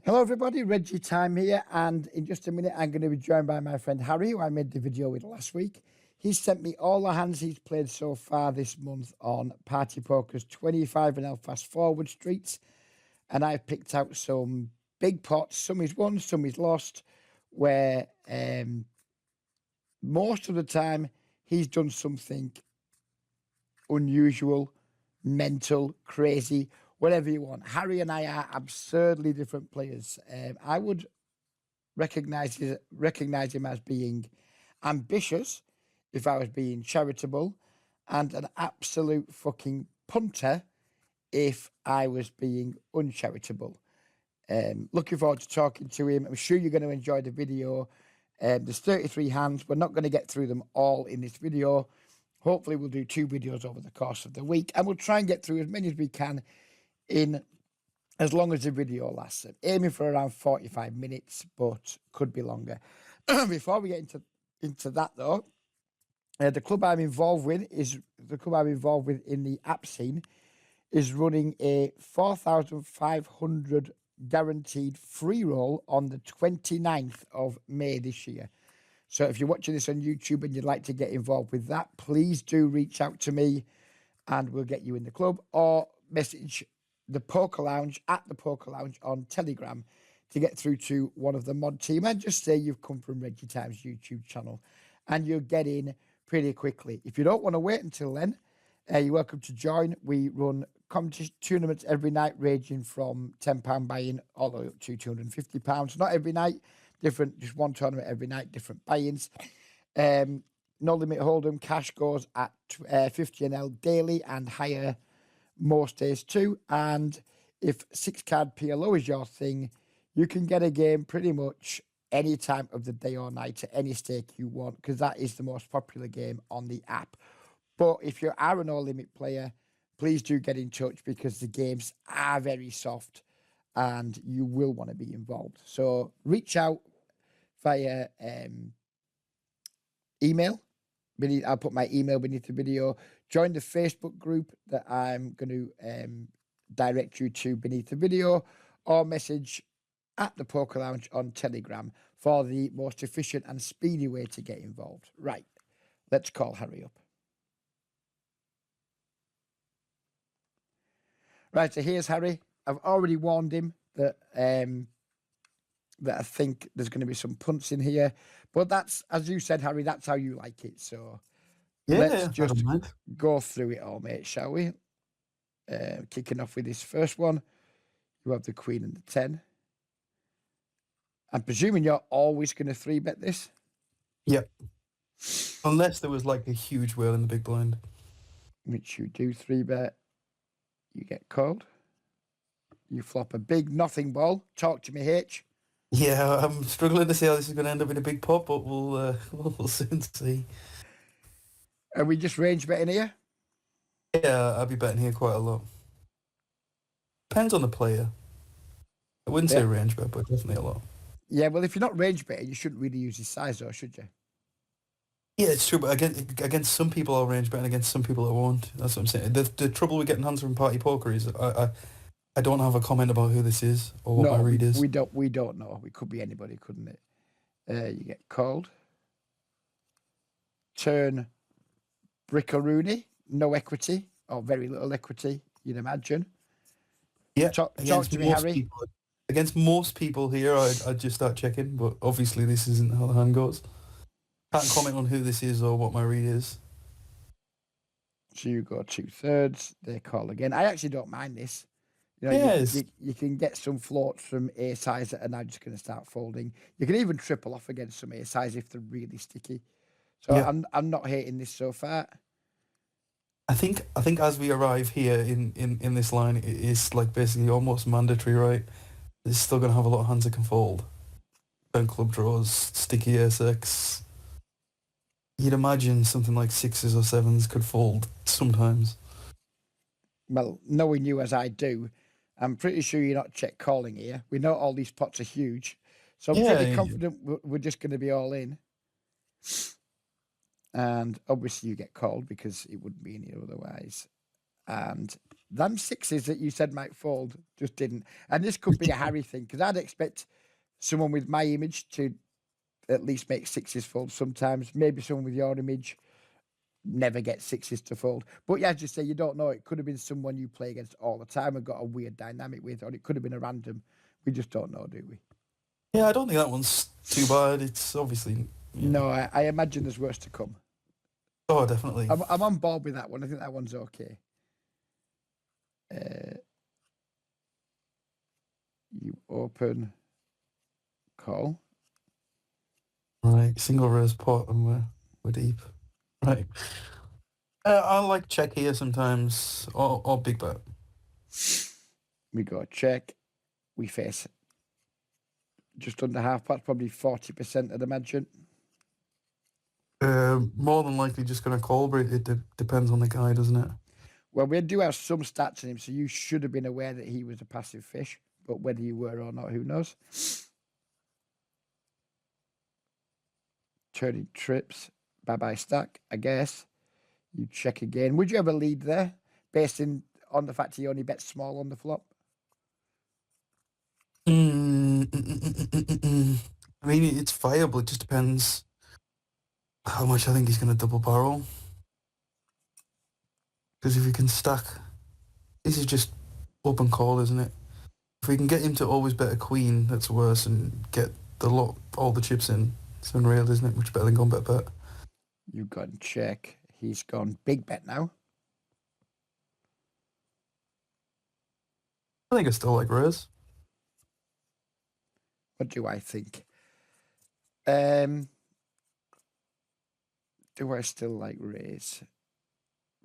Hello everybody, Reggie Time here, and in just a minute I'm going to be joined by my friend Harry, who I made the video with last week. He's sent me all the hands he's played so far this month on Party Poker's 25NL Fast Forward Streets, and I've picked out some big pots. Some he's won, some he's lost, where most of the time he's done something unusual, mental, crazy, whatever you want. Harry and I are absurdly different players. I would recognize him as being ambitious if I was being charitable, and an absolute fucking punter if I was being uncharitable. Looking forward to talking to him. I'm sure you're going to enjoy the video. There's 33 hands. We're not going to get through them all in this video. Hopefully we'll do 2 videos over the course of the week, and we'll try and get through as many as we can in as long as the video lasts. I'm aiming for around 45 minutes, but could be longer. Before we get into that though, the club I'm involved with in the app scene is running a 4,500 guaranteed free roll on the 29th of May this year. So if you're watching this on YouTube and you'd like to get involved with that, please do reach out to me and we'll get you in the club, or message the Poker Lounge at the Poker Lounge on Telegram to get through to one of the mod team, and just say you've come from Reggie Time's YouTube channel and you'll get in pretty quickly. If you don't want to wait until then, you're welcome to join. We run competition tournaments every night, ranging from £10 buy-in all the way up to £250. Not every night, different, just one tournament every night, different buy-ins. No limit hold'em, cash goes at 50NL daily and higher most days too. And if 6-card PLO is your thing, you can get a game pretty much any time of the day or night at any stake you want, because that is the most popular game on the app. But if you are a no limit player, please do get in touch, because the games are very soft and you will want to be involved. So reach out via email. I'll put my email beneath the video. Join the Facebook group that I'm going to direct you to beneath the video, or message at the Poker Lounge on Telegram for the most efficient and speedy way to get involved. Right, let's call Harry up. Right, so here's Harry. I've already warned him that I think there's going to be some punts in here, but that's, as you said, Harry, that's how you like it. So let's just go through it all, mate, shall we? Kicking off with this first one, you have the Queen and the 10. I'm presuming you're always going to 3-bet this? Yep. Unless there was like a huge whale in the big blind. Which you do 3-bet. You get called. You flop a big nothing ball. Talk to me, H. Yeah, I'm struggling to see how this is going to end up in a big pot, but we'll soon see. Are we just range betting here? Yeah, I'll be betting here quite a lot. Depends on the player. I wouldn't say range bet, but definitely a lot. Yeah, well, if you're not range betting, you shouldn't really use his size, though, should you? Yeah, it's true, but against some people I'll range bet, and against some people I won't. That's what I'm saying. The trouble with getting hands from Party Poker is I don't have a comment about who this is or what my read is. We don't know. It could be anybody, couldn't it? You get called. Turn Brickaroony, no equity, or very little equity, you'd imagine. Yeah, talk to me, Harry. Against most people here, I'd just start checking, but obviously this isn't how the hand goes. Can't comment on who this is or what my read is. So you go 2/3, they call again. I actually don't mind this. You know, you can get some floats from A size that are now just going to start folding. You can even triple off against some A size if they're really sticky. So yeah. I'm not hating this so far. I think as we arrive here in this line, it is like basically almost mandatory, right? It's still going to have a lot of hands that can fold. Turn club draws, sticky SX. You'd imagine something like 6s or 7s could fold sometimes. Well, knowing you as I do, I'm pretty sure you're not check calling here. We know all these pots are huge. So I'm pretty confident we're just going to be all in. And obviously you get called because it wouldn't be any otherwise. And them sixes that you said might fold just didn't. And this could be a Harry thing because I'd expect someone with my image to at least make sixes fold sometimes. Maybe someone with your image never gets sixes to fold. But yeah, as you say, you don't know. It could have been someone you play against all the time and got a weird dynamic with, or it could have been a random. We just don't know, do we? Yeah, I don't think that one's too bad. It's obviously, yeah. No, I imagine there's worse to come. Oh, definitely. I'm on board with that one. I think that one's okay. You open, call. Right, single raise pot and we're deep. Right. I like check here sometimes, or big bet. We go check. We face just under half pot, probably 40%, I'd imagine. More than likely just going to call, but it depends on the guy, doesn't it? Well, we do have some stats on him, so you should have been aware that he was a passive fish. But whether you were or not, who knows? Turning trips, bye-bye stack, I guess. You check again. Would you ever lead there, based on the fact he only bets small on the flop? I mean, it's viable. It just depends how much I think he's going to double barrel. Because if you can stack, this is just open call, isn't it? If we can get him to always bet a queen, that's worse, and get all the chips in, it's unreal, isn't it? Much better than going bet. You've gone check. He's gone big bet now. I think I still like raise. What do I think? Do I still like raise?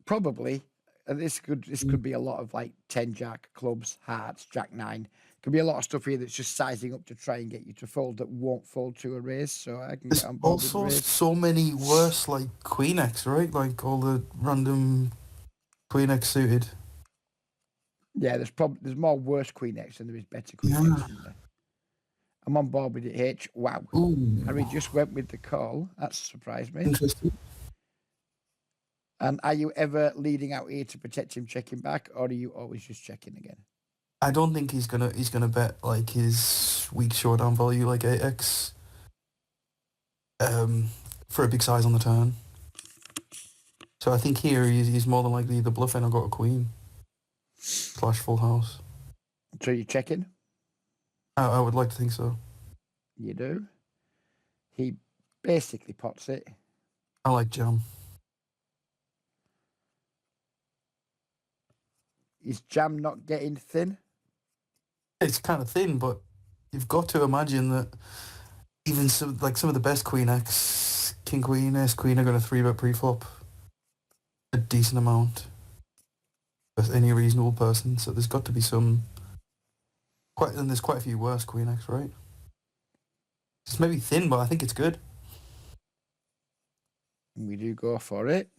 Probably. This could be a lot of like 10 jack, clubs, hearts, jack 9. Could be a lot of stuff here that's just sizing up to try and get you to fold that won't fold to a raise. So I can There's get on board with also raise. so many worse, like queen X, right? Like all the random queen X suited. Yeah, there's more worse queen X than there is better queen X, isn't there? I'm on board with it, H. Wow. Ooh, Harry just went with the call. That surprised me. interesting. And are you ever leading out here to protect him checking back, or are you always just checking again? I don't think he's gonna bet like his weak showdown value like 8x for a big size on the turn. So I think here he's more than likely either bluffing or got a queen / full house. So you're checking? I would like to think so. You do. He basically pots it. I like jam. Is jam not getting thin? It's kind of thin, but you've got to imagine that even some of the best queen X, king queen, ace queen are going to 3-bet pre-flop a decent amount as any reasonable person. So there's got to be there's quite a few worse queen X, right? It's maybe thin, but I think it's good. We do go for it.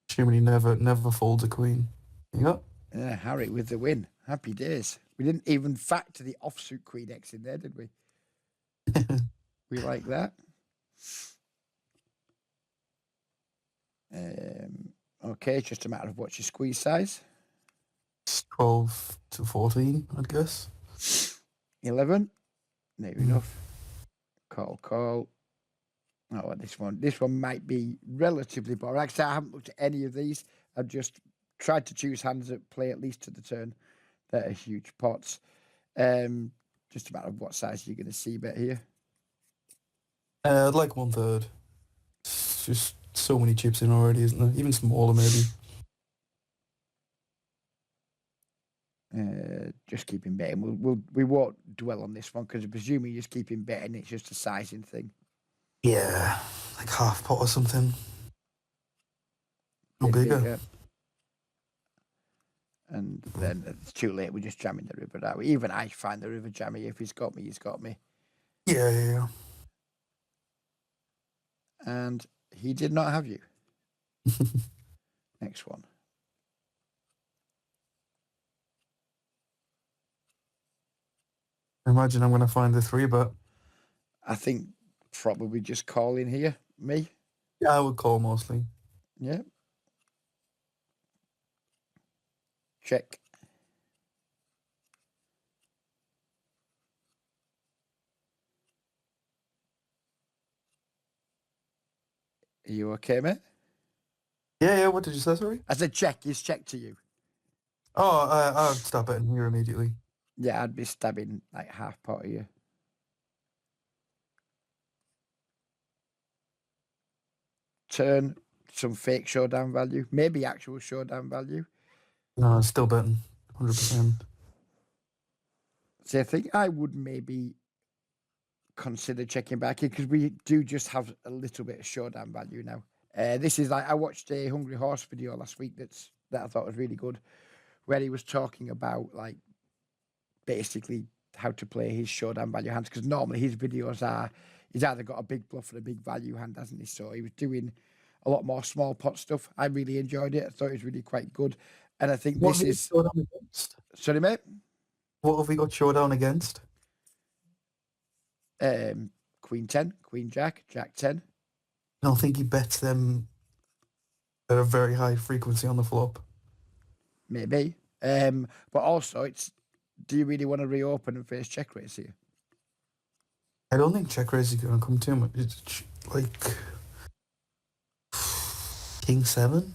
Assuming he never folds a queen. You got? Harry with the win. Happy days. We didn't even factor the offsuit queen X in there, did we? We like that. Okay, it's just a matter of what's your squeeze size. 12 to 14, I'd guess. 11. Near enough. Call. Oh, this one might be relatively boring. Actually, I haven't looked at any of these. I've just tried to choose hands that play at least to the turn. That are huge pots. Just a matter of what size you're going to see bet here. I'd like 1/3. It's just so many chips in already, isn't there? Even smaller, maybe. Just keep him betting. We won't dwell on this one because I presume you just keep him betting. It's just a sizing thing. Yeah, like half pot or something. Or bigger. And then it's too late. We're just jamming the river out. Even I find the river jammy. If he's got me, he's got me. Yeah. And he did not have you. Next one. Imagine I'm going to find the 3-bet. I think probably just call in here. Me. Yeah, I would call mostly. Yeah. Check. Are you okay, mate? Yeah. What did you say? Sorry. I said check. Is check to you? Oh, I'll stop it here immediately. Yeah, I'd be stabbing like half pot of you. Turn some fake showdown value, maybe actual showdown value. No, still betting, 100%. So I think I would maybe consider checking back in because we do just have a little bit of showdown value now. This is like I watched a Hungry Horse video last week that I thought was really good, where he was talking about like basically how to play his showdown value hands because normally his videos are he's either got a big bluff or a big value hand, hasn't he? So he was doing a lot more small pot stuff. I really enjoyed it. I thought it was really quite good, and I think What this have we is got showdown against? sorry, mate. What have we got showdown against? Queen 10, Queen Jack, Jack 10. I don't think he bets them at a very high frequency on the flop. Maybe. But also, it's do you really want to reopen and face check raise here? I don't think check raise is going to come too much. It's like King 7.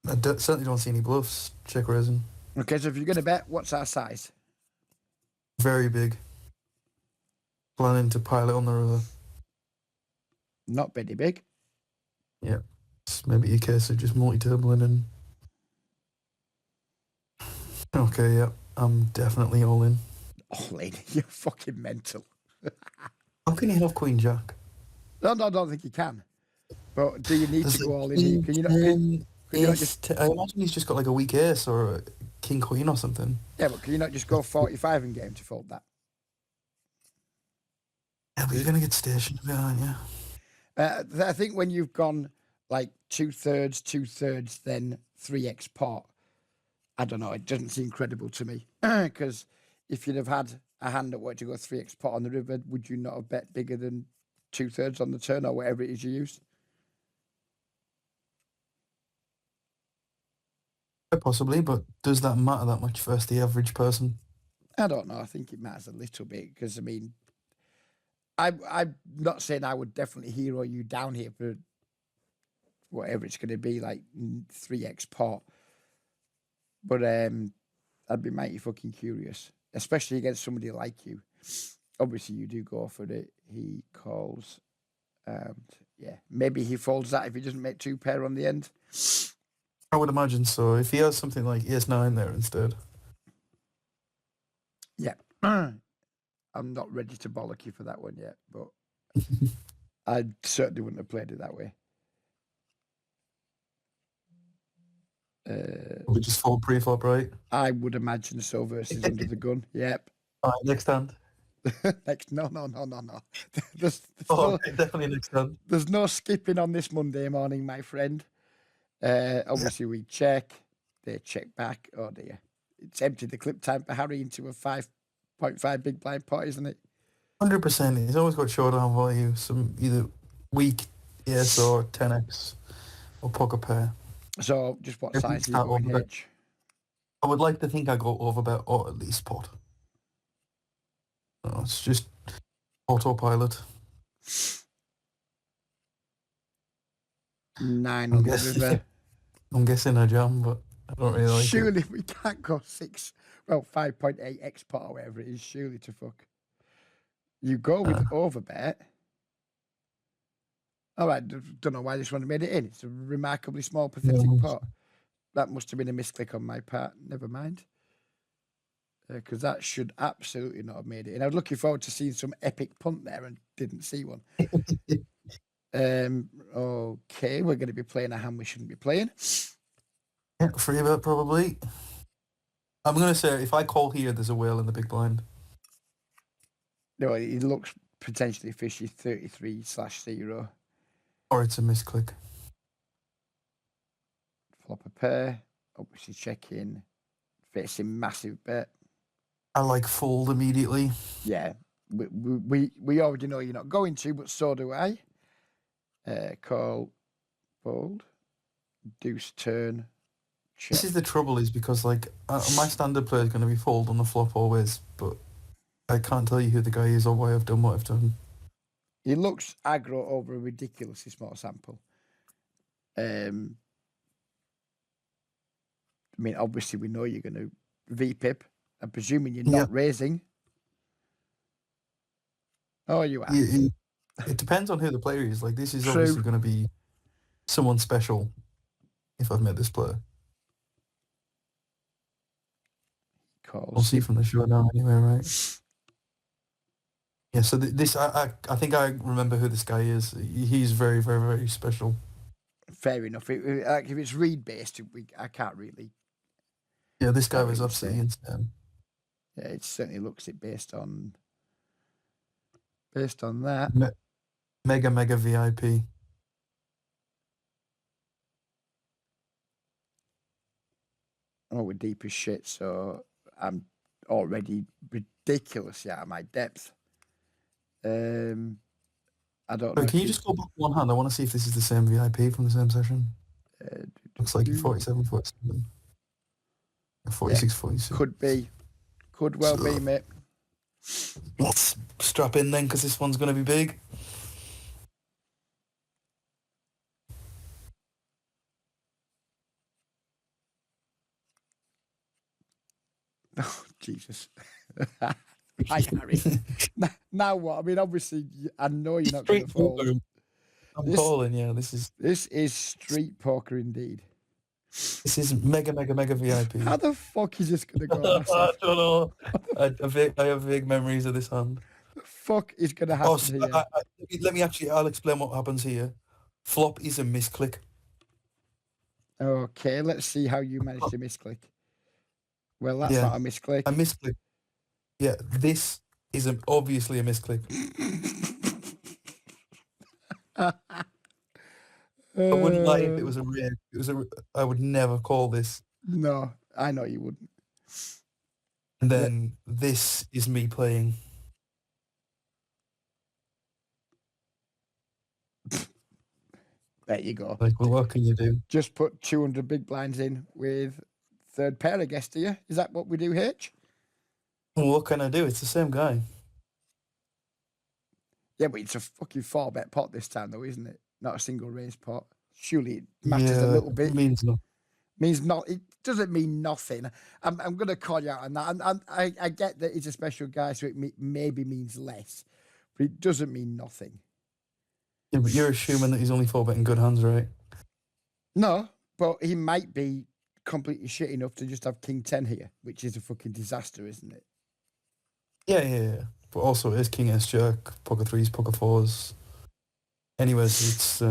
Certainly don't see any bluffs check raising. Okay, so if you're going to bet, what's our size? Very big. Planning to pile it on the river. Not very big. Yeah. It's maybe a case of just multi-tabling and... Okay, yeah. I'm definitely all in. Oh, lady, you're fucking mental. How can you have Queen Jack? No, I don't think you can. But do you need There's to a go all in here? Can you not? Can you not just? I imagine he's just got like a weak ace or a King Queen or something. Yeah, but can you not just go 45 in game to fold that? Yeah, but you're going to get stationed behind you. I think when you've gone like 2/3, then 3x pot, I don't know, it doesn't seem credible to me. Because if you'd have had a hand that wanted to go 3x pot on the river, would you not have bet bigger than 2/3 on the turn or whatever it is you use? Possibly, but does that matter that much versus the average person? I don't know. I think it matters a little bit because, I mean, I'm not saying I would definitely hero you down here for whatever it's going to be, like 3x pot. But I'd be mighty fucking curious, especially against somebody like you. Obviously, you do go for it. He calls, and yeah, maybe he folds that if he doesn't make 2 pair on the end. I would imagine so. If he has something like ES9 there instead. Yeah. I'm not ready to bollock you for that one yet, but I certainly wouldn't have played it that way. We just fold pre-flop, right? I would imagine so versus under the gun. Yep. All right, next hand. Next, no. There's Definitely next hand. there's no skipping on this Monday morning, my friend. Obviously, we check. They check back. Oh dear, it's emptied the clip time for Harry into a 5.5 big blind pot, isn't it? 100%. He's always got showdown value. Some either weak yes or 10x or poker pair. So, just what If size it's are you that going overbet. hedge? I would like to think I go overbet or at least pot. No, it's just autopilot. 9 on the river. I'm guessing I jam, but I don't really like it. Surely we can't go 5.8x pot or whatever it is. Surely to fuck. You go with overbet. All right, don't know why this one made it in. It's a remarkably small, pathetic pot. That must have been a misclick on my part. Never mind. Because that should absolutely not have made it in. I was looking forward to seeing some epic punt there and didn't see one. Okay, we're going to be playing a hand we shouldn't be playing. Yeah, free bet probably. I'm going to say if I call here, there's a whale in the big blind. No, it looks potentially fishy 33/0. Or it's a misclick. Flop a pair. Obviously check in. Facing massive bet. I like fold immediately. Yeah, we already know you're not going to, but so do I. Call, fold, deuce turn, This is the trouble, is because like my standard player is going to be fold on the flop always, but I can't tell you who the guy is or why I've done what I've done. He looks aggro over a ridiculously small sample. I mean, obviously we know you're going to VPip. I'm presuming you're not raising. Oh, you are. It depends on who the player is. Like, this is True. obviously going to be someone special if I've met this player. We'll see from the showdown anyway, right? Yeah, so this, I think I remember who this guy is. He's very, very, very special. Fair enough. If it's read based, I can't really. Yeah, this guy was absolutely insane. Yeah, it certainly looks it based on that. Mega VIP. Oh, we're deep as shit, so I'm already ridiculously out of my depth. I don't know. Can you just go back one hand? I want to see if this is the same VIP from the same session. Looks like 47, 47. 46, 46. Could be. Could well be, mate. Let's strap in then, because this one's going to be big. Oh, Jesus. Right, Harry. Now what? I mean, obviously, I know you're not going to fold. I'm calling, yeah. This is street poker indeed. This is mega VIP. How the fuck is this going to go? I don't know. I have vague memories of this hand. The fuck is going to happen here? I'll explain what happens here. Flop is a misclick. Okay, let's see how you manage to misclick. Well, that's not a misclick. A misclick. Yeah, this is obviously a misclick. I wouldn't lie if it was a rare. I would never call this. No, I know you wouldn't. And then this is me playing. There you go. Like, well, what can you do? Just put 200 big blinds in with third pair, I guess, do you? Is that what we do, H? Well, what can I do? It's the same guy. Yeah, but it's a fucking 4-bet pot this time, though, isn't it? Not a single raise pot. Surely it matters a little bit. It means no. Means not. It doesn't mean nothing. I'm going to call you out on that. And I get that he's a special guy, so it maybe means less, but it doesn't mean nothing. Yeah, but you're assuming that he's only 4-betting good hands, right? No, but he might be completely shit enough to just have King 10 here, which is a fucking disaster, isn't it? Yeah. But also, it is King S Jack, poker 3s, poker 4s. Anyways, it's...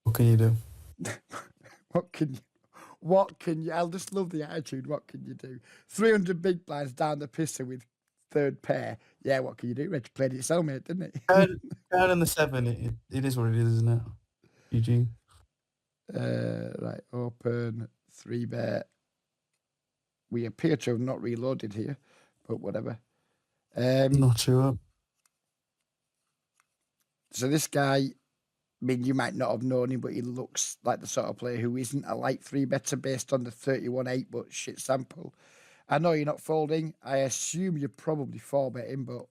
what can you do? What can you... I'll just love the attitude. What can you do? 300 big blinds down the pisser with third pair. Yeah, what can you do? Reg played it cellmate, didn't it? Down in the 7, it is what it is, isn't it? GG. Right, open, 3-bet. We appear to have not reloaded here, but whatever. Not sure. So this guy, I mean, you might not have known him, but he looks like the sort of player who isn't a light 3-better based on the 31-8, but shit sample. I know you're not folding. I assume you're probably 4-betting, but...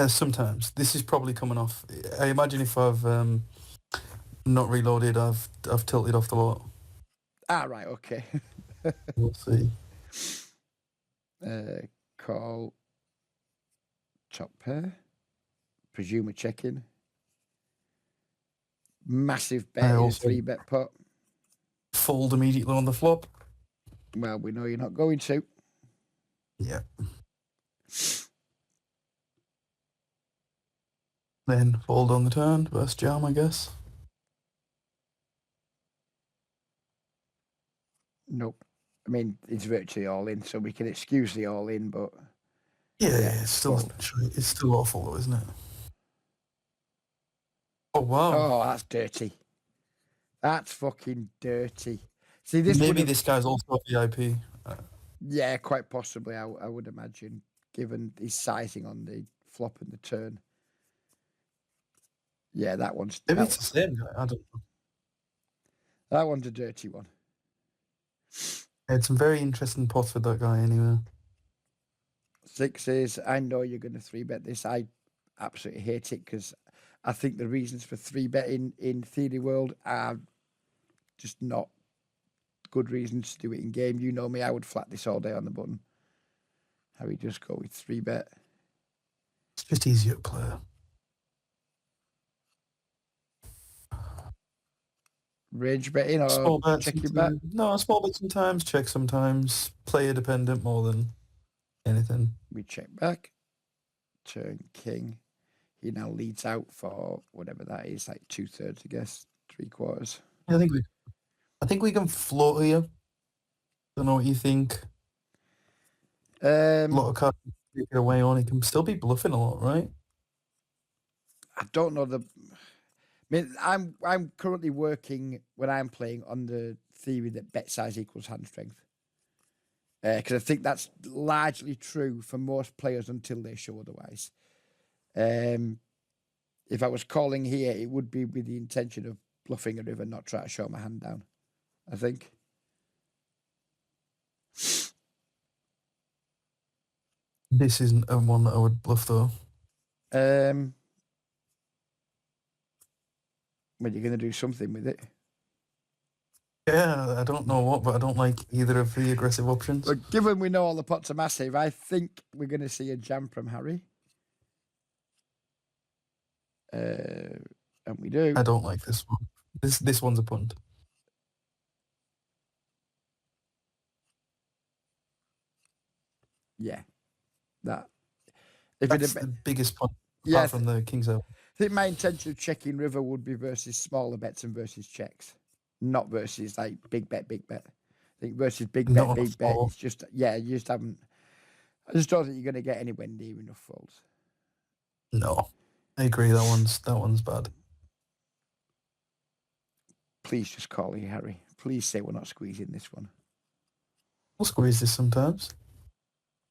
Sometimes. This is probably coming off. I imagine if I've not reloaded, I've tilted off the lot. Ah, right, okay. We'll see. Call. Top pair. Presume a check-in. Massive bet in a 3-bet pot. Fold immediately on the flop. Well, we know you're not going to. Yeah. Then fold on the turn. Best jam, I guess. Nope. I mean, it's virtually all in, so we can excuse the all in, but... Yeah, it's still awful though, isn't it? Oh, wow. Oh, that's dirty. That's fucking dirty. See, this maybe this guy's also a VIP. Yeah, quite possibly, I would imagine, given his sizing on the flop and the turn. Yeah, that one's... Maybe it's the same guy, I don't know. That one's a dirty one. Had some very interesting pots with that guy anyway. Sixes. I know you're going to 3-bet this. I absolutely hate it because I think the reasons for 3-betting in Theory World are just not good reasons to do it in game. You know me, I would flat this all day on the button. How we just go with 3-bet. It's just easier to play. Range betting or Small bets check your bet? sometimes. No, small bets sometimes, check sometimes. Player dependent more than anything. We check back. Turn king. He now leads out for whatever that is, like 2/3, I guess, 3/4. I think we can float here. Don't know what you think. A lot of cards take it away on. He can still be bluffing a lot, right? I don't know I mean, I'm currently working when I'm playing on the theory that bet size equals hand strength. Because I think that's largely true for most players until they show otherwise. If I was calling here, it would be with the intention of bluffing a river, not try to show my hand down, I think. This isn't a one that I would bluff though. Well, you're going to do something with it. Yeah, I don't know what, but I don't like either of the aggressive options. But given we know all the pots are massive, I think we're going to see a jam from Harry. And we do. I don't like this one. This one's a punt. Yeah. That. That's the biggest punt apart from the King's Open. I think my intention of checking river would be versus smaller bets and versus checks, not versus like big bet, big bet. I think versus big bet, big bet. It's just you just haven't. I just don't think you're going to get anywhere near enough folds. No, I agree. That one's bad. Please just call me, Harry. Please say we're not squeezing this one. We'll squeeze this sometimes.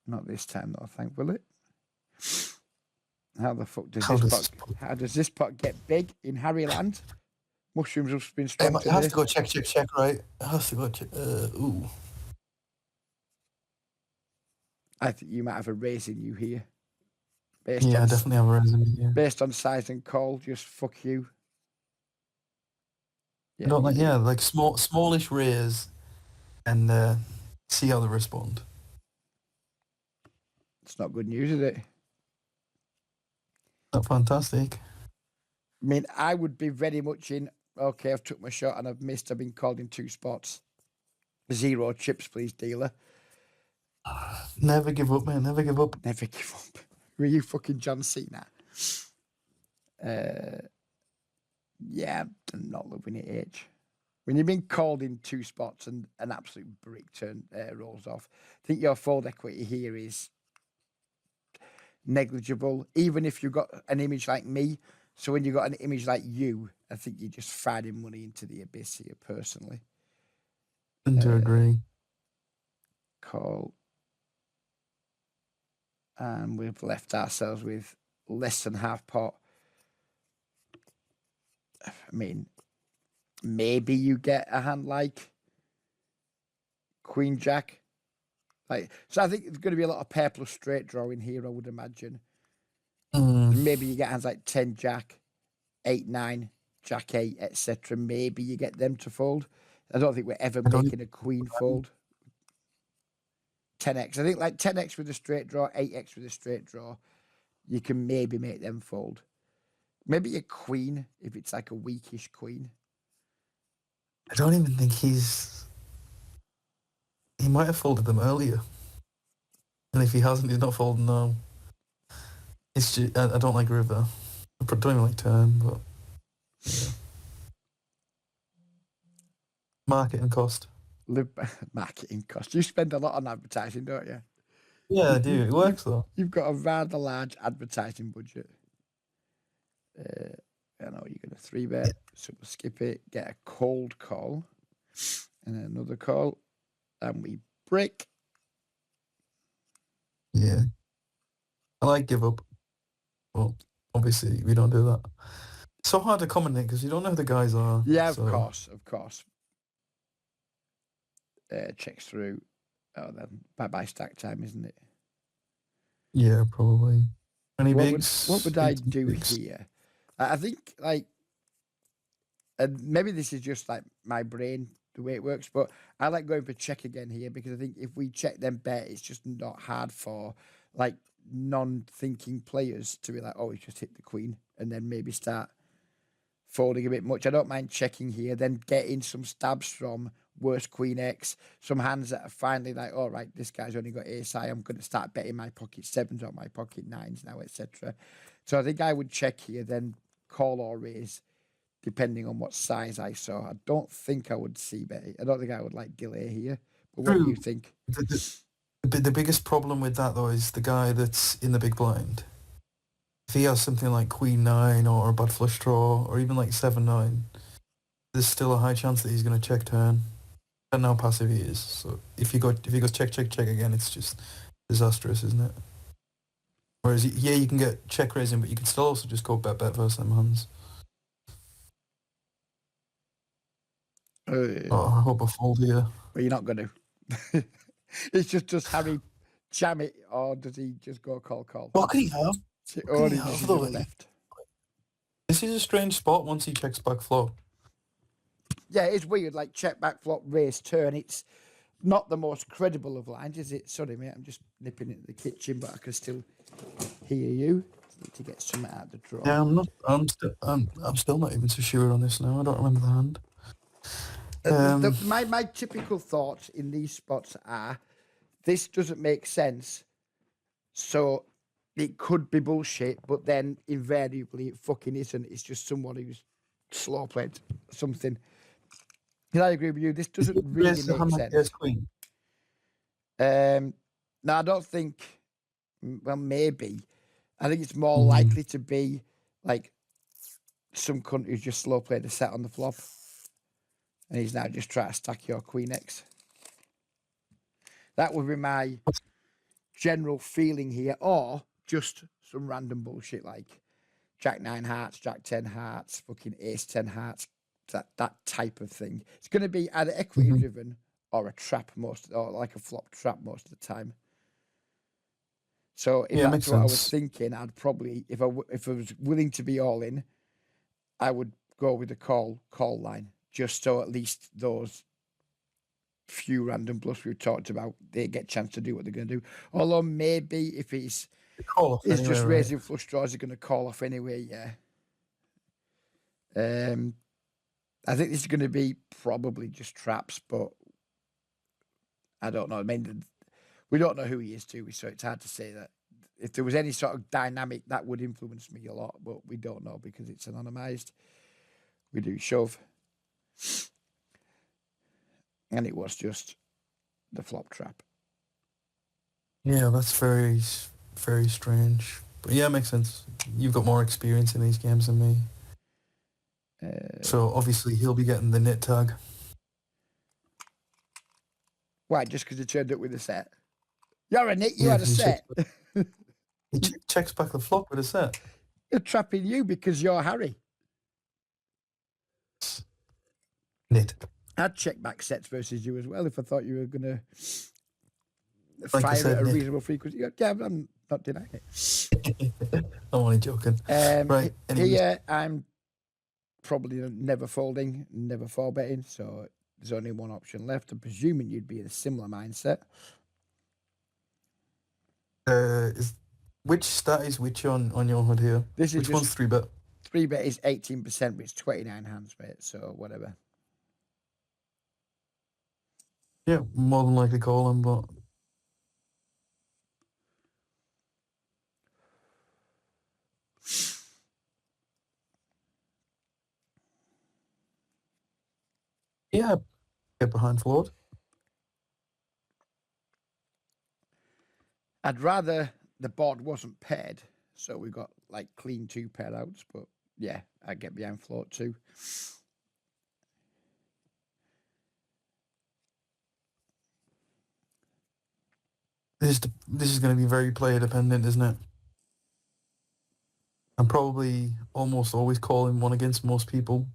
Not this time, though. I think, will it? How the fuck does How does this pot get big in Harry land? Mushrooms have been strong today. It has to go check, right? It has to go check. Ooh. I think you might have a raise in you here. I definitely have a raise in me here. Based on size and call, just fuck you. Yeah, like smallish raise, and see how they respond. It's not good news, is it? Not fantastic. I mean, I would be very much in, okay, I've took my shot and I've missed. I've been called in 2 spots. 0 chips, please, dealer. Never give up, man. Never give up. Never give up. Were you fucking John Cena? Yeah, I'm not loving it, H. When you've been called in 2 spots and an absolute brick turn rolls off, I think your fold equity here is negligible, even if you've got an image like me. So when you've got an image like you, I think you're just firing money into the abyss here, personally. To agree. Call. And we've left ourselves with less than half pot. I mean, maybe you get a hand like Queen Jack. So I think there's going to be a lot of pair plus straight draw in here, I would imagine. Maybe you get hands like 10 Jack, 8 9, Jack 8, etc. Maybe you get them to fold. I don't think we're ever making a queen fold. 10x. I think like 10x with a straight draw, 8x with a straight draw, you can maybe make them fold. Maybe a queen if it's like a weakish queen. I don't even think he might have folded them earlier. And if he hasn't, he's not folding now. It's just, I don't like river. I don't even like turn, but yeah. Marketing cost. Marketing cost. You spend a lot on advertising, don't you? Yeah, I do. It works though. You've got a rather large advertising budget. I know you're going to 3-bet, so we'll skip it. Get a cold call, and then another call, and we break. Yeah, I like give up. Well, obviously we don't do that. It's so hard to comment because you don't know who the guys are. Yeah, so. of course. checks through. Oh, then bye stack time, isn't it? Yeah, probably. Any What bigs? would I 18 do bigs. here? I think like, and maybe this is just like my brain the way it works, but I like going for check again here because I think if we check them bet, it's just not hard for like non-thinking players to be like, oh, he just hit the queen, and then maybe start folding a bit much. I don't mind checking here, then getting some stabs from worst queen X, some hands that are finally like, all right, this guy's only got ace high. I'm going to start betting my pocket sevens or my pocket nines now, etc. So I think I would check here, then call or raise, depending on what size I saw. I don't think I would see bet. I don't think I would like delay here. But what do you True. think? The biggest problem with that though is the guy that's in the big blind. If he has something like Queen 9 or a bad flush draw or even like 7-9, there's still a high chance that he's going to check turn. And how passive he is. So if he goes check again, it's just disastrous, isn't it? Whereas yeah, you can get check raising, but you can still also just go bet versus them hands. Oh, I hope I fold here. But you're not going to. It's just does Harry jam it, or does he just go call? What can he have? It's the What can he only have decision though? left. This is a strange spot once he checks back flop. Yeah, it's weird. Like check back flop raise turn. It's not the most credible of lines, is it? Sorry, mate. I'm just nipping into the kitchen, but I can still hear you. Need to get some out of the drawer. Yeah, I'm not. I'm still not even so sure on this now. I don't remember the hand. My typical thoughts in these spots are this doesn't make sense, so it could be bullshit, but then invariably it fucking isn't. It's just someone who's slow played something. Can I agree with you? This doesn't really make sense. Queen. No, I don't think. Well, maybe. I think it's more likely to be like some cunt who's just slow played a set on the flop, and he's now just trying to stack your queen X. That would be my general feeling here, or just some random bullshit like Jack 9 hearts, Jack 10 hearts, fucking Ace 10 hearts, that type of thing. It's going to be either equity driven or a trap or like a flop trap most of the time. So if that's what I was thinking, I'd probably, if I was willing to be all in, I would go with the call line, just so at least those few random bluffs we've talked about, they get a chance to do what they're going to do. Although maybe if he's just raising flush draws, he's going to call off anyway. Yeah. I think this is going to be probably just traps, but I don't know. I mean, we don't know who he is, do we? So it's hard to say that. If there was any sort of dynamic, that would influence me a lot, but we don't know because it's anonymized. We do shove. And it was just the flop trap. Yeah, that's very, very strange. But yeah, it makes sense. You've got more experience in these games than me. So obviously he'll be getting the nit tag. Why? Just because he turned up with a set? You're a nit, you had a set. He checks back the flop with a set. They're trapping you because you're Harry. Nit. I'd check back sets versus you as well if I thought you were going to fire at a reasonable frequency. Yeah, I'm not denying it. I'm only joking. Right. Here, I'm probably never folding, never four betting, so there's only one option left. I'm presuming you'd be in a similar mindset. Which stat is which on your HUD here? Which one's 3-bet? 3-bet is 18%, but it's 29 hands, mate, so whatever. Yeah, more than likely call him, but... Yeah, get behind float. I'd rather the board wasn't paired, so we got like clean 2 pair outs, but yeah, I'd get behind float too. This is going to be very player dependent, isn't it? I'm probably almost always calling one against most people,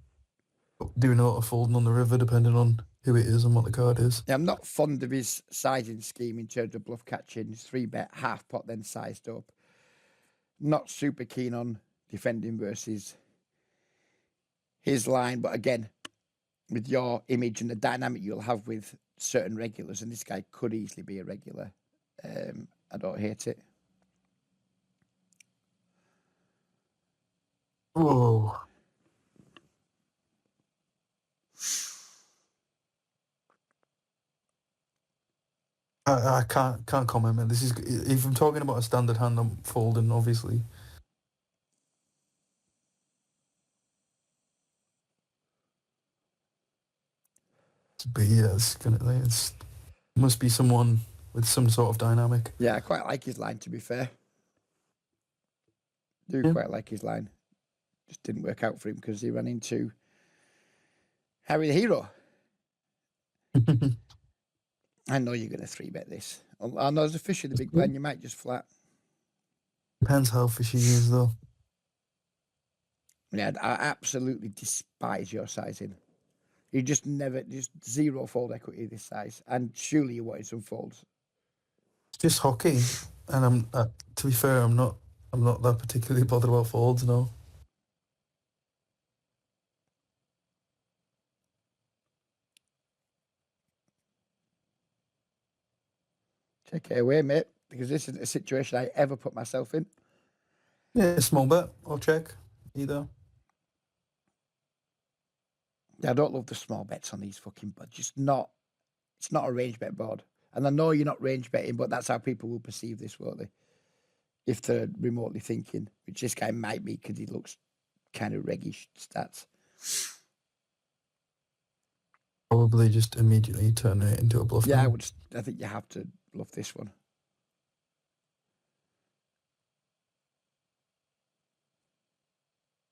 but doing a lot of folding on the river depending on who it is and what the card is. Yeah, I'm not fond of his sizing scheme in terms of bluff catching. His 3-bet half pot, then sized up. Not super keen on defending versus his line, but again, with your image and the dynamic you'll have with certain regulars, and this guy could easily be a regular, I don't hate it. Whoa. I can't comment, man. This is, if I'm talking about a standard hand, I'm folding, obviously. But yeah, it's must be someone with some sort of dynamic. Yeah, I quite like his line, to be fair. Quite like his line. Just didn't work out for him because he ran into Harry the Hero. I know you're going to 3-bet this. I know there's a fish in the big blind. You might just flat. Depends how fishy he is, though. Yeah, I absolutely despise your sizing. You just zero fold equity this size. And surely you wanted some folds. It's just hockey. And I'm, to be fair, I'm not that particularly bothered about folds, no. Take it away, mate, because this isn't a situation I ever put myself in. Yeah, small bet or check, either. Yeah, I don't love the small bets on these fucking, but it's not a range bet board. And I know you're not range betting, but that's how people will perceive this, won't they? If they're remotely thinking, which this guy might be because he looks kind of reggish stats. Probably just immediately turn it into a bluff. Yeah, now. I think you have to bluff this one.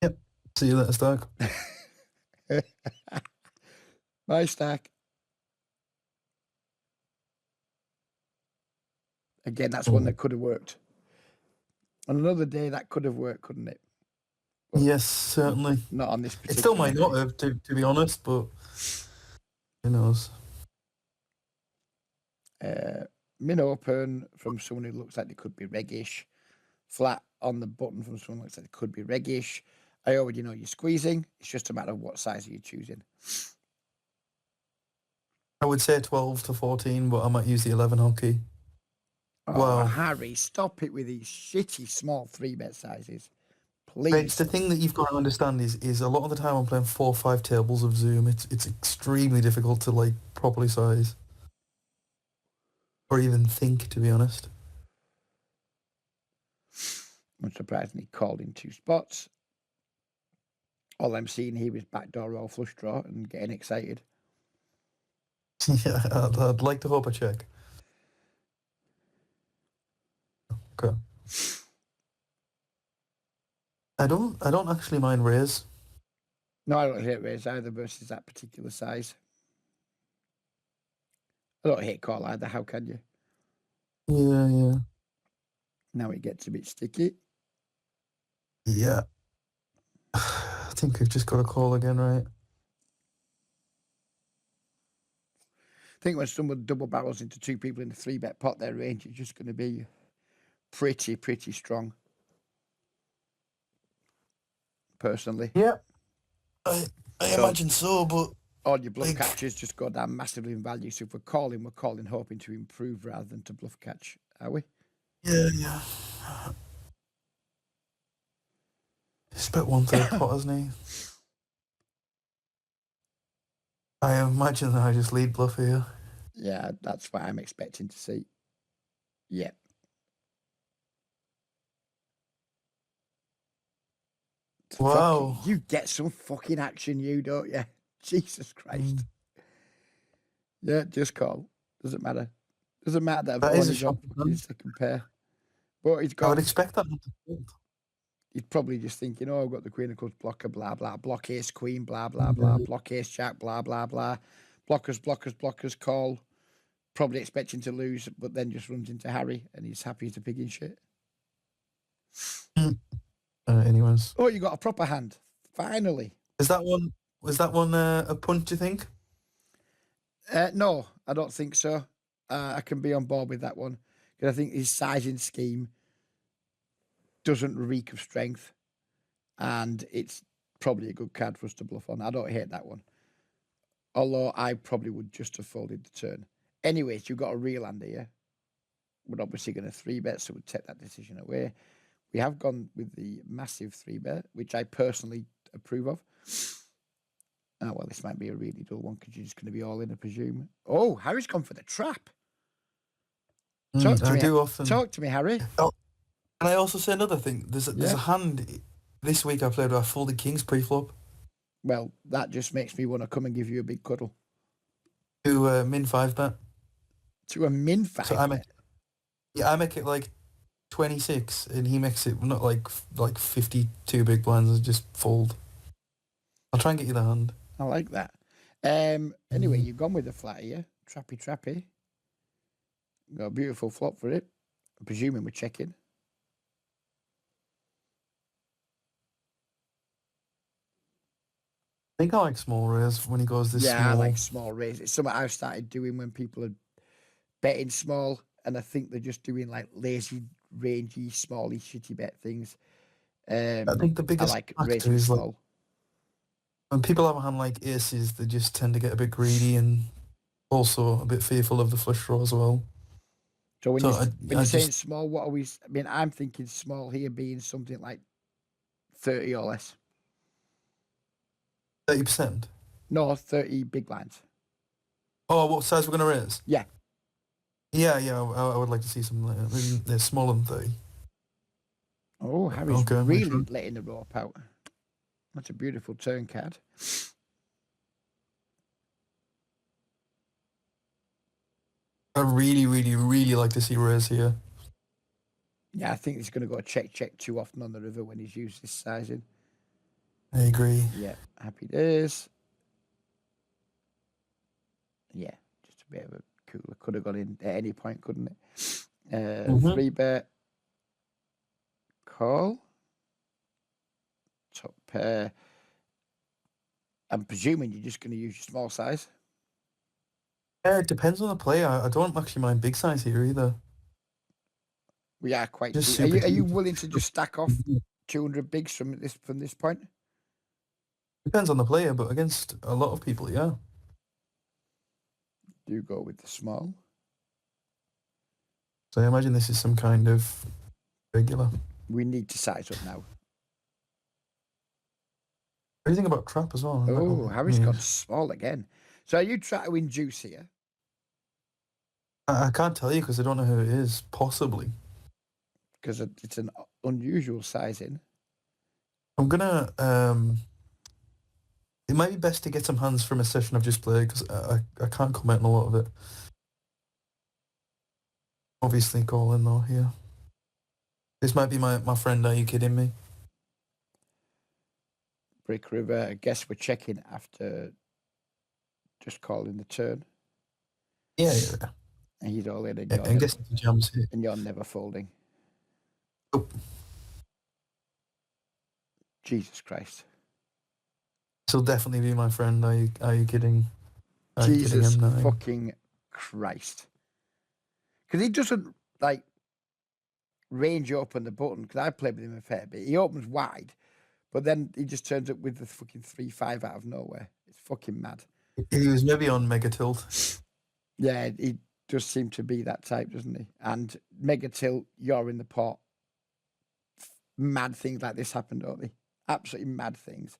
Yep. See you later, Stark. Bye, Stack. Again, that's one that could have worked. On another day, that could have worked, couldn't it? Well, yes, certainly. Not on this particular It still might day. not have, to be honest, but who knows? Min open from someone who looks like they could be reggish. Flat on the button from someone who looks like they could be reggish. I already know you're squeezing. It's just a matter of what size are you choosing. I would say 12 to 14, but I might use the 11 hockey. Oh, Wow. Harry, stop it with these shitty small 3-bet sizes. Please. It's the thing that you've got to understand is a lot of the time I'm playing 4 or 5 tables of Zoom. It's extremely difficult to like properly size. Or even think, to be honest. Unsurprisingly, called in 2 spots. All I'm seeing here is backdoor roll flush draw and getting excited. Yeah, I'd like to hope I check. Okay. I don't actually mind raise. No, I don't hate raise either versus that particular size. I don't hate call either. How can you? Yeah. Now it gets a bit sticky. Yeah. I think we've just got a call again, right? I think when someone double barrels into 2 people in a 3-bet pot, their range is just going to be pretty strong. Personally. Yeah. I imagine so, but all your bluff catches just go down massively in value. So if we're calling hoping to improve rather than to bluff catch, are we? Yeah. He's bet 1/3 pot, hasn't he? I imagine that I just lead bluff here. Yeah, that's what I'm expecting to see. Yeah. Wow. You get some fucking action, you, don't you? Jesus Christ. Yeah, just call. Doesn't matter. Doesn't matter that That I've is only a shock. got second pair. But he's got. I would expect that. He's probably just thinking, oh, I've got the Queen of Clubs blocker, blah, blah. Block ace, queen, blah, blah, blah. Block ace, jack, blah, blah, blah. Blockers, call. Probably expecting to lose, but then just runs into Harry and he's happy as a pig in shit. Anyways. Oh, you got a proper hand. Finally. Was that one a punt, do you think? No, I don't think so. I can be on board with that one because I think his sizing scheme doesn't reek of strength, and it's probably a good card for us to bluff on. I don't hate that one, although I probably would just have folded the turn. Anyways, you've got a real hand here. We're obviously going to 3-bet, so we'll take that decision away. We have gone with the massive 3-bet, which I personally approve of. Oh, well, this might be a really dull one because you're just going to be all in, I presume. Oh, Harry's gone for the trap. Talk to I me. do often. Talk to me, Harry. Oh, can I also say another thing? There's Yeah. a hand this week I played where I folded kings pre-flop Well, that just makes me want to come and give you a big cuddle. to min 5-bet. To a min 5 So I bet. make it like 26, and he makes it not like 52 big blinds and just fold. I'll try and get you the hand. I like that. Anyway, you've gone with the flat here. Trappy. Got a beautiful flop for it. I'm presuming we're checking. I think I like small raise when he goes this small. I like small raise. It's something I've started doing when people are betting small, and I think they're just doing like lazy, rangy, smally, shitty bet things. I think the biggest like factor raising is small. like when people have a hand like aces, they just tend to get a bit greedy and also a bit fearful of the flush draw as well. So when you're saying small, what are we? I mean, I'm thinking small here being something like 30 or less. 30%? No, 30 big blinds. Oh, what size we're going to raise? Yeah. Yeah, I would like to see something like that. Maybe they're smaller than 30. Oh, Harry's really letting the rope out. That's a beautiful turn card. I really, really, really like to see raise here. Yeah, I think he's going to go check too often on the river when he's used this sizing. I agree. Yeah, happy days. Yeah, just a bit of a cooler. Could have gone in at any point, couldn't it? 3-bet. Call. Top pair. I'm presuming you're just going to use your small size. Yeah, it depends on the player. I don't actually mind big size here either. We are quite deep. Are you willing to just stack off 200 bigs from this point? Depends on the player, but against a lot of people, yeah. Do go with the small. So I imagine this is some kind of regular. We need to size up now. What do you think about trap as well? Oh, Harry's got small again. So are you trying to induce here? I can't tell you because I don't know who it is. Possibly. Because it's an unusual sizing. I'm gonna. It might be best to get some hands from a session I've just played because I can't comment on a lot of it. Obviously, call in though here. This might be my friend. Are you kidding me? Brick River. I guess we're checking after just calling the turn. Yeah. And he's all in, and I guess the jams here. And you're never folding. Oh. Jesus Christ. This will definitely be my friend. Are you kidding? Jesus fucking Christ. Because he doesn't, like, range you up on the button, because I played with him a fair bit. He opens wide, but then he just turns up with the fucking 3-5 out of nowhere. It's fucking mad. He was maybe on Mega Tilt. Yeah, he does seem to be that type, doesn't he? And Mega Tilt, you're in the pot. Mad things like this happen, don't they? Absolutely mad things.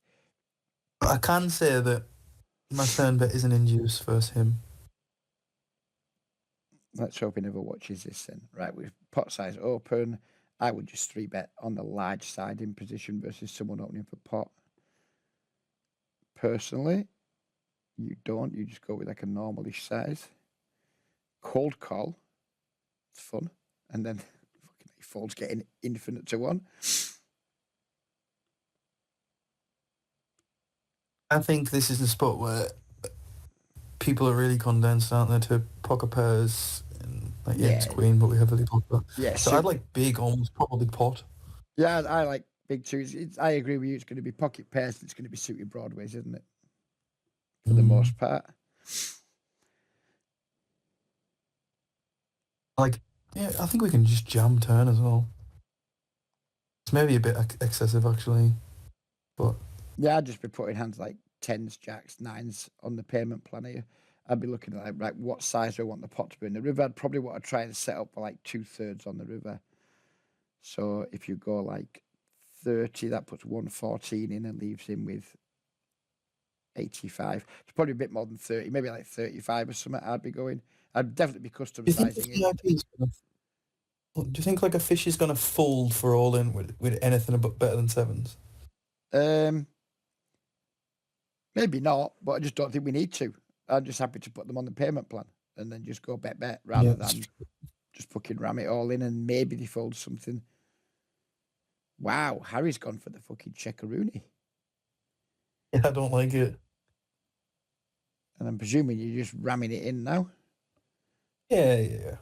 I can say that my turn bet is an induce versus him. Let's hope he never watches this then. Right, with pot size open, I would just 3-bet on the large side in position versus someone opening for pot. Personally, you don't. You just go with like a normalish size. Cold call. It's fun. And then fucking he folds getting infinite to 1. I think this is the spot where people are really condensed, aren't they, to pocket pairs and like it's queen, but we heavily pocket. Yeah. So I'd like big, almost probably pot. Yeah, I like big twos. I agree with you. It's going to be pocket pairs. It's going to be suited broadways, isn't it? For the most part. Like, yeah, I think we can just jam turn as well. It's maybe a bit excessive actually, but Yeah, I'd just be putting hands like tens, jacks, nines on the payment plan here. I'd be looking at like, right, what size do I want the pot to be in the river? I'd probably want to try and set up for like 2/3 on the river. So if you go like 30, that puts 114 in and leaves him with 85. It's probably a bit more than 30, maybe like 35 or something. I'd be going. I'd definitely be custom do you think the sizing it. VIP is gonna? Do you think like a fish is gonna fold for all in with anything about better than sevens? Um, Maybe not, but I just don't think we need to. I'm just happy to put them on the payment plan and then just go bet Yeah, rather than just fucking ram it all in and maybe they fold something. Wow, Harry's gone for the fucking checkeroony. yeah, I don't like it. And I'm presuming you're just ramming it in now. Yeah, yeah.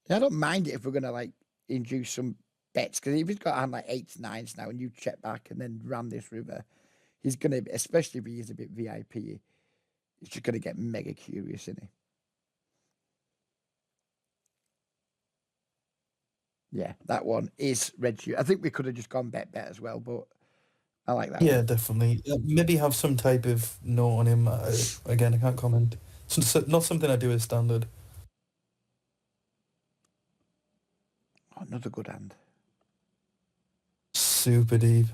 Yeah, I don't mind it if we're going to like induce some bets because if he's got hand like eights, nines now and you check back and then ram this river, he's going to, especially if he is a bit VIP, he's just going to get mega curious, isn't he? Yeah, that one is red shoe. I think we could have just gone bet as well, but I like that Yeah, one. definitely. Maybe have some type of note on him. Again, I can't comment. Not something I do as standard. Oh, another good hand. Super deep.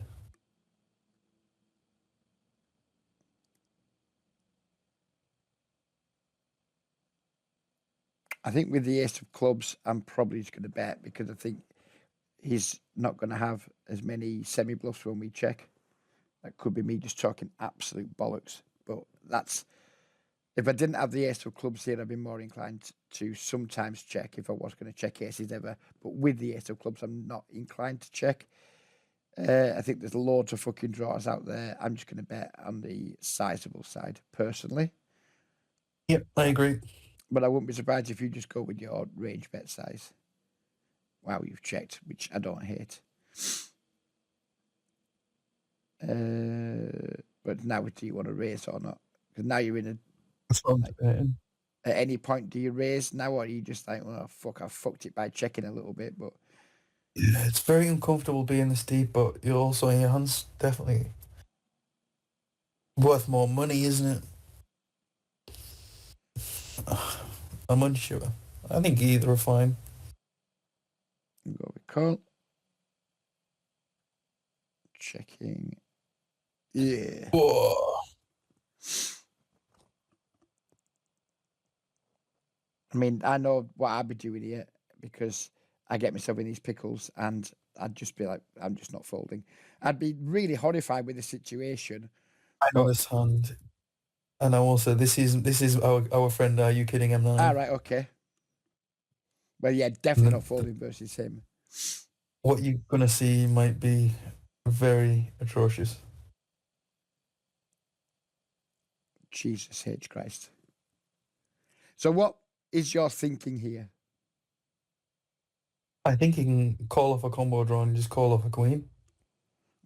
I think with the ace of clubs, I'm probably just going to bet because I think he's not going to have as many semi bluffs when we check. That could be me just talking absolute bollocks. But that's if I didn't have the ace of clubs here, I'd be more inclined to sometimes check if I was going to check aces ever. But with the ace of clubs, I'm not inclined to check. I think there's loads of fucking draws out there. I'm just going to bet on the sizable side personally. Yep, I agree. But I wouldn't be surprised if you just go with your range bet size. Wow, you've checked, which I don't hate. But now, do you want to raise or not? Because now you're in a. That's what I'm Like, debating. at any point, do you raise now, or are you just like, well, fuck, I fucked it by checking a little bit? But Yeah, it's very uncomfortable being this deep, but you're also in your hands. Definitely worth more money, isn't it? I'm unsure. I think either are fine. we'll go with call. Checking. Yeah. Whoa. I mean, I know what I'd be doing here because I get myself in these pickles and I'd just be like, I'm just not folding. I'd be really horrified with the situation. I know But, this hand, and I also this is our friend. Are you kidding? M9. all right, okay. Well, yeah, definitely not folding versus him. What you're gonna see might be very atrocious. Jesus H. Christ. So, what is your thinking here? I think he can call off a combo draw and just call off a queen.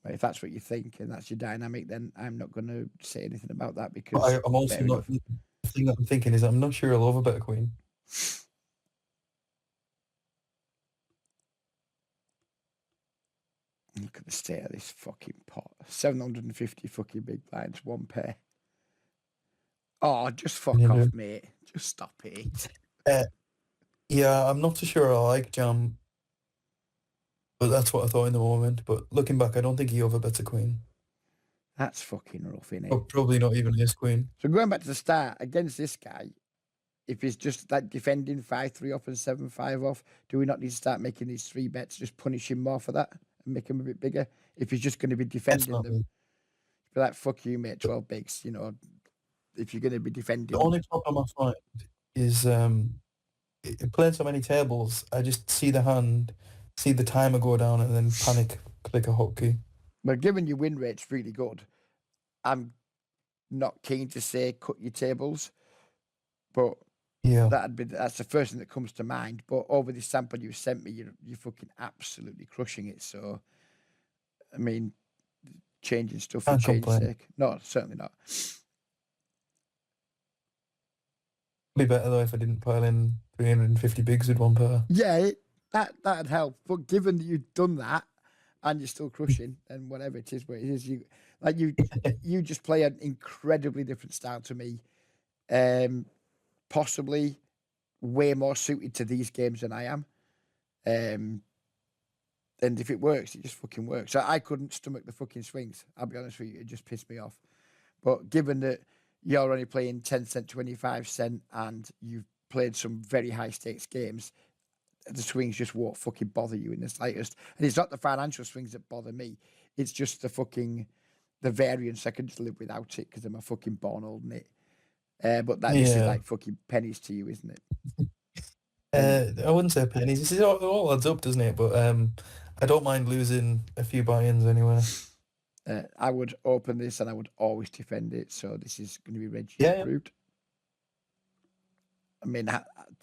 Well, if that's what you think and that's your dynamic, then I'm not going to say anything about that But because I'm also fair not. enough. The thing that I'm thinking is I'm not sure he'll overbet a queen. Look at the state of this fucking pot. 750 fucking big blinds, one pair. Oh, just fuck off, mate. Just stop it. Yeah, I'm not too sure I like jam, but that's what I thought in the moment. But looking back, I don't think he overbets a queen. That's fucking rough, innit? Or probably not even his queen. So going back to the start, against this guy, if he's just like defending 5-3 off and 7-5 off, do we not need to start making these three bets, just punish him more for that and make him a bit bigger? If he's just going to be defending them, be like, fuck you, mate, 12 bigs, you know, if you're going to be defending. The only problem I find is playing so many tables, I just see the hand, see the timer go down, and then panic, click a hotkey. But given your win rate's really good, I'm not keen to say cut your tables, but Yeah, that's the first thing that comes to mind. But over the sample you sent me, you're fucking absolutely crushing it. So, I mean, changing stuff for can't change's complain. sake. No, certainly not. Be better though if I didn't pile in 350 bigs with one pair. Yeah, that'd help. But given that you've done that and you're still crushing and whatever it is, what it is, you just play an incredibly different style to me. Possibly way more suited to these games than I am. Um, and if it works, it just fucking works. So I couldn't stomach the fucking swings. I'll be honest with you, it just pissed me off. But given that you're only playing 10 cent, 25 cent, and you've played some very high stakes games, the swings just won't fucking bother you in the slightest. And it's not the financial swings that bother me. It's just the variance. I can just live without it because I'm a fucking born old nit. But this is Yeah. like fucking pennies to you, isn't it? I wouldn't say pennies. This is all adds up, doesn't it? But I don't mind losing a few buy-ins anyway. I would open this and I would always defend it. So this is going to be Reggie Yeah. approved. I mean,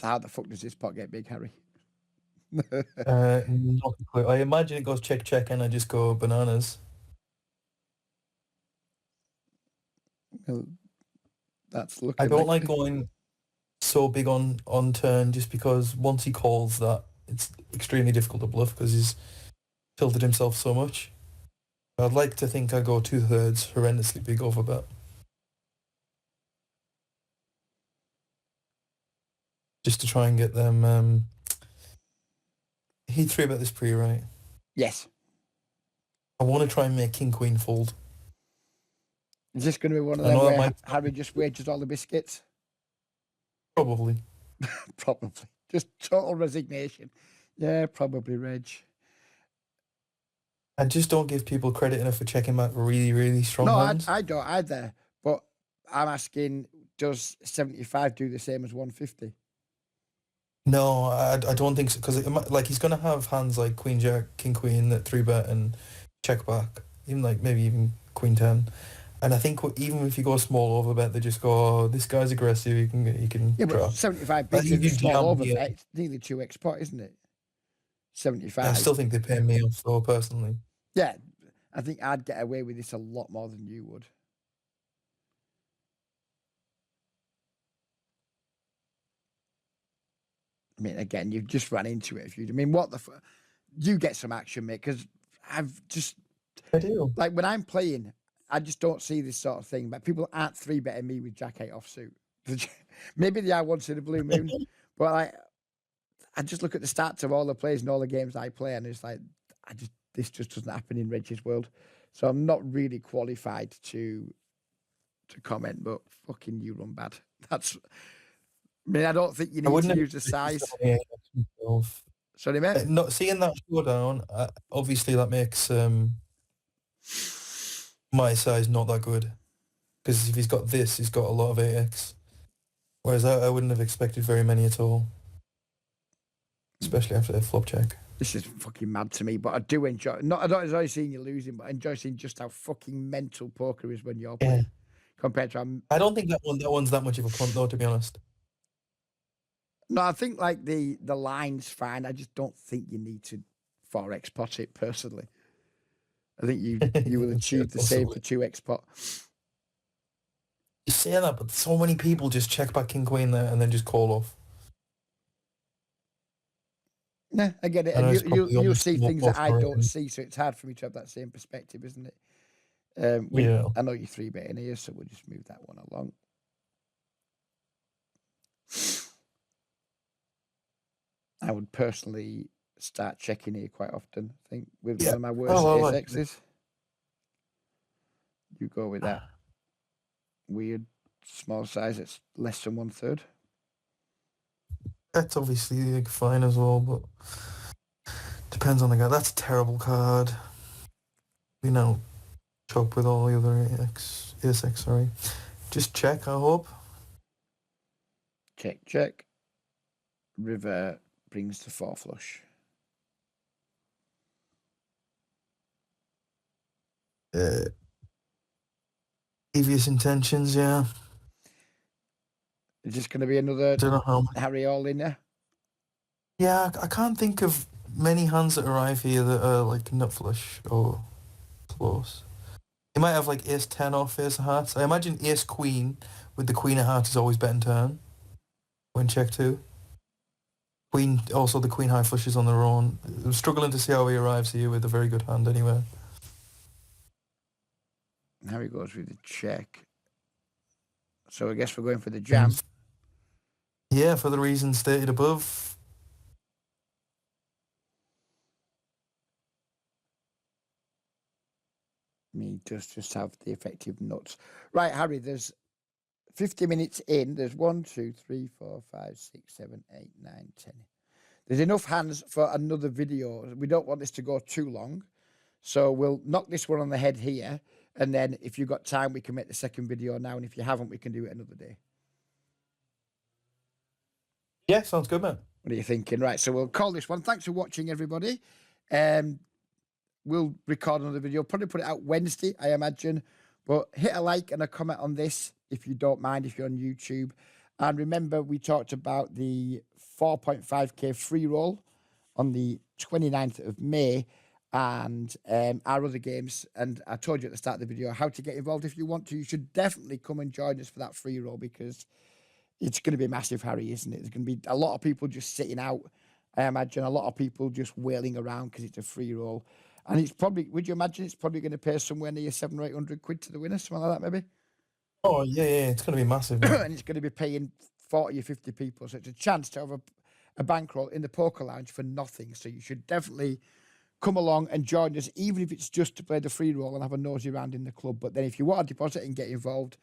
how the fuck does this pot get big, Harry? Not a clue. I imagine it goes check, and I just go bananas. Well, that's looking I don't like likely. going so big on turn just because once he calls that, it's extremely difficult to bluff because he's tilted himself so much. I'd like to think I go 2/3 horrendously big overbet. Just to try and get them. He 3-bet this pre, right? Yes. I want to try and make King Queen fold. Is this going to be one of I them know that where might Harry just wagers all the biscuits? probably. Probably. Just total resignation. Yeah, probably, Reg. I just don't give people credit enough for checking back really, really strong No, hands. I don't either. But I'm asking, does 75 do the same as 150? No, I don't think so because like he's gonna have hands like Queen Jack, King Queen that 3-bet and check back, even like maybe even Queen 10. And I think even if you go small overbet, they just go, "Oh, this guy's aggressive. He can Yeah, but draw." 75 But I bigs think is a if you small jam overbet. here, It's nearly 2x pot, isn't it? I 75. still think they pay me off though personally. Yeah, I think I'd get away with this a lot more than you would. I mean, again, you've just run into it. I mean, what the you get some action, mate, because I've just, I do. like, when I'm playing, I just don't see this sort of thing. But people aren't 3-betting me with Jack 8 offsuit. Maybe they are once in a blue moon, but I just look at the stats of all the players and all the games I play, and it's like, this just doesn't happen in Reggie's world. So I'm not really qualified to comment, but fucking you run bad. That's, I mean, I don't think you I need wouldn't to have use the size. myself. Sorry, mate. Not seeing that showdown, obviously that makes my size not that good because if he's got this, he's got a lot of AX. Whereas I wouldn't have expected very many at all, especially after a flop check. This is fucking mad to me, but I do enjoy. I don't enjoy seeing you losing, but I enjoy seeing just how fucking mental poker is when you're playing compared to. I don't think that one's that much of a punt though, to be honest. No, I think like the line's fine. I just don't think you need to 4x pot it personally. I think you will achieve the same for 2x pot. You say that, but so many people just check back King Queen there and then just call off. Nah, I get it. I know And it's probably you almost see more things that I don't frustrating. see, so it's hard for me to have that same perspective, isn't it? Yeah. I know you're 3-betting here, so we'll just move that one along. I would personally start checking here quite often. I think with one of my worst ace-X's. You go with that weird small size. It's less than 1/3. That's obviously like, fine as well, but depends on the guy. That's a terrible card. We now choke with all the other ASX, sorry. Just check, I hope. Check. River brings the 4 flush. Devious intentions, yeah. Is this going to be another Don't know how much. Harry all in there? Yeah, I can't think of many hands that arrive here that are like nut flush or close. You might have like ace 10 off ace of hearts. I imagine ace queen with the queen of hearts is always bet in turn when check 2. Queen, also the queen high flushes on their own. I'm struggling to see how he arrives here with a very good hand anyway. Now he goes with the check. So I guess we're going for the jam. Yeah, for the reasons stated above. Me just have the effective nuts. Right, Harry, there's 50 minutes in. There's 1, 2, 3, 4, 5, 6, 7, 8, 9, 10. There's enough hands for another video. We don't want this to go too long. So we'll knock this one on the head here. And then if you've got time, we can make the second video now. And if you haven't, we can do it another day. Yeah, sounds good, man. What are you thinking? Right, so we'll call this one. Thanks for watching, everybody. We'll record another video. Probably put it out Wednesday, I imagine. But hit a like and a comment on this if you don't mind, if you're on YouTube. And remember, we talked about the 4.5k free roll on the 29th of May and our other games. And I told you at the start of the video how to get involved if you want to. You should definitely come and join us for that free roll because it's going to be massive, Harry, isn't it? There's going to be a lot of people just sitting out. I imagine a lot of people just wailing around because it's a free roll. And it's probably, would you imagine it's probably going to pay somewhere near 700 or 800 quid to the winner, something like that, maybe? Oh, yeah, it's going to be massive. And it's going to be paying 40 or 50 people. So it's a chance to have a bankroll in the poker lounge for nothing. So you should definitely come along and join us, even if it's just to play the free roll and have a nosy round in the club. But then if you want to deposit and get involved,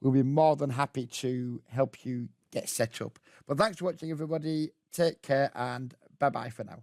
we'll be more than happy to help you get set up. But thanks for watching, everybody. Take care and bye-bye for now.